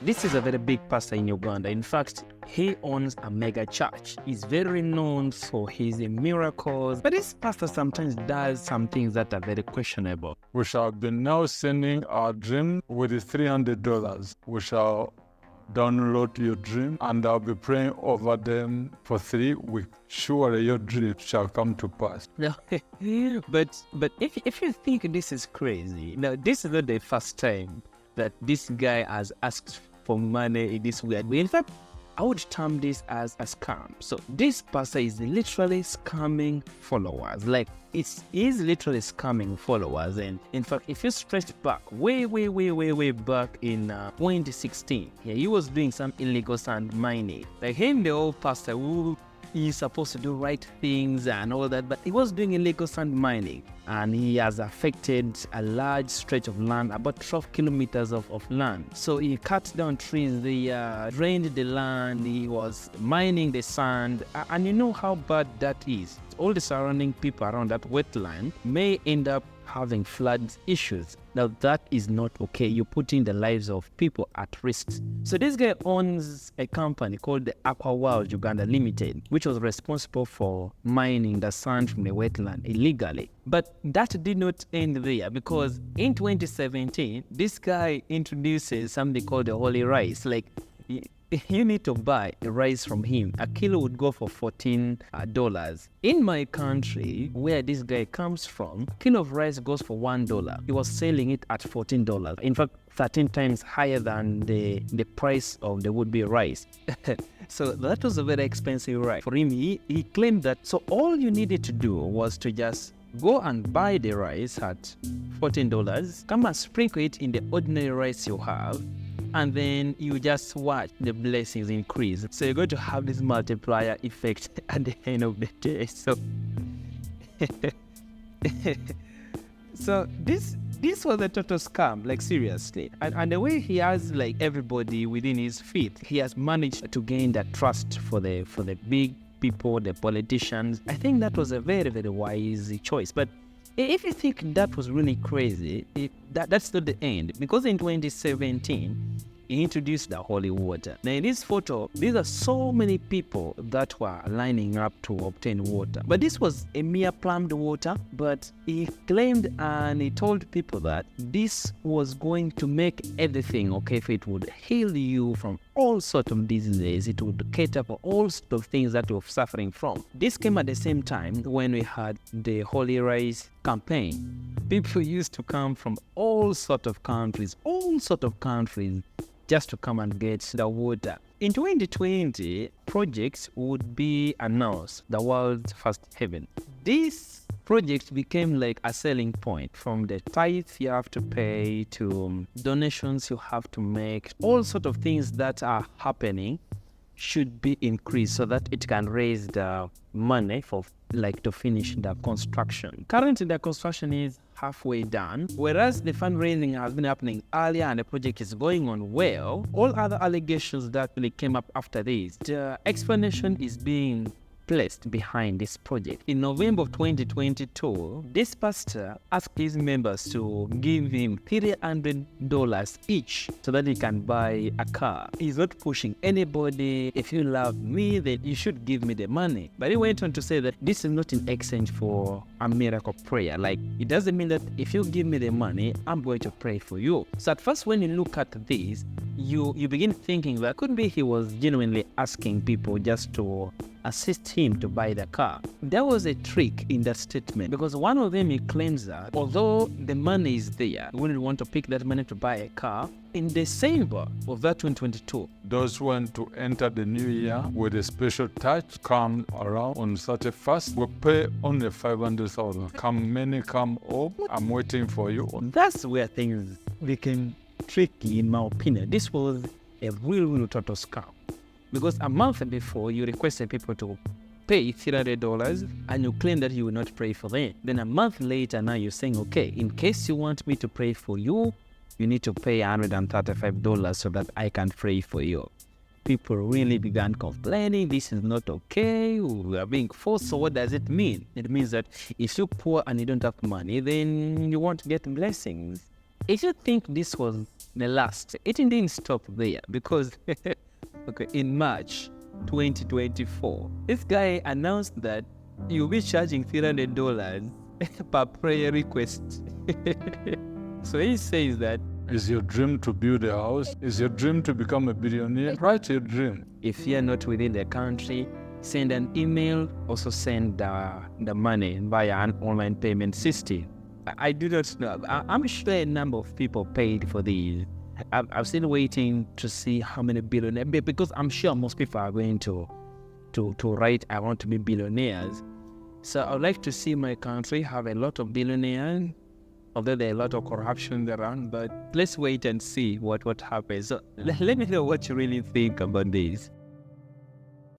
This is a very big pastor in Uganda. In fact, he owns a mega church. He's very known for his miracles. But this pastor sometimes does some things that are very questionable. We shall be now sending our dream with the $300. We shall download your dream and I'll be praying over them for 3 weeks. Surely your dream shall come to pass. No, but if you think this is crazy, now this is not the first time that this guy has asked for money in this weird way. In fact, I would term this as a scam. So this pastor is literally scamming followers. Like he's literally scamming followers. And in fact, if you stretch back way back in 2016, yeah, he was doing some illegal sand mining. Like him, the old pastor who is supposed to do right things and all that, but he was doing illegal sand mining, and he has affected a large stretch of land, about 12 kilometers of land. So he cut down trees, they drained the land, he was mining the sand, and you know how bad that is. All the surrounding people around that wetland may end up having flood issues. Now that is not okay. You're putting the lives of people at risk. So this guy owns a company called the Aqua World Uganda Limited, which was responsible for mining the sand from the wetland illegally. But that did not end there, because in 2017, this guy introduces something called the holy rice. Like, you need to buy a rice from him. A kilo would go for $14. In my country, where this guy comes from, a kilo of rice goes for $1. He was selling it at $14. In fact, 13 times higher than the price of the would-be rice. So that was a very expensive rice. For him, he claimed that, so all you needed to do was to just go and buy the rice at $14, come and sprinkle it in the ordinary rice you have, and then you just watch the blessings increase. So you're going to have this multiplier effect at the end of the day. So this was a total scam, like seriously. And the way he has like everybody within his feet, he has managed to gain that trust for the big people, the politicians. I think that was a very wise choice. But if you think that was really crazy, that's not the end. Because in 2017, he introduced the holy water. Now in this photo, these are so many people that were lining up to obtain water. But this was a mere plumbed water, but he claimed and he told people that this was going to make everything okay. If it would heal you from all sorts of diseases, it would cater for all sorts of things that you're suffering from. This came at the same time when we had the Holy Rice campaign. People used to come from all sorts of countries, just to come and get the water. In 2020, projects would be announced, the world's first heaven. This project became like a selling point, from the tithe you have to pay to donations you have to make. All sorts of things that are happening should be increased so that it can raise the money for to finish the construction. Currently, the construction is halfway done, whereas the fundraising has been happening earlier and the project is going on well. All other allegations that really came up after this, the explanation is being placed behind this project. In November of 2022, this pastor asked his members to give him $300 each so that he can buy a car. He's not pushing anybody. If you love me, then you should give me the money. But he went on to say that this is not in exchange for a miracle prayer. Like, it doesn't mean that if you give me the money, I'm going to pray for you. So at first, when you look at this, you begin thinking that could be he was genuinely asking people just to assist him to buy the car. There was a trick in that statement, because one of them, he claims that although the money is there, he wouldn't want to pick that money to buy a car. In December of that 2022, those who want to enter the new year with a special touch come around on 31st. We pay only 500,000. Come many, come all. I'm waiting for you. That's where things became tricky, in my opinion. This was a real total scam. Because a month before, you requested people to pay $300 and you claim that you will not pray for them. Then a month later, now you're saying, okay, in case you want me to pray for you, you need to pay $135 so that I can pray for you. People really began complaining, this is not okay, we are being forced. So what does it mean? It means that if you're poor and you don't have money, then you won't get blessings. if you think this was the last, it didn't stop there because okay, in March 2024, this guy announced that you'll be charging $300 per prayer request. So he says that Is your dream to build a house? Is your dream to become a billionaire? Write your dream. if you're not within the country, send an email, also send the money via an online payment system. I do not know. I'm sure a number of people paid for these. I'm still waiting to see how many billionaires, because I'm sure most people are going to write, I want to be billionaires. So I'd like to see my country have a lot of billionaires, although there are a lot of corruption around, but let's wait and see what happens. So let me know what you really think about this.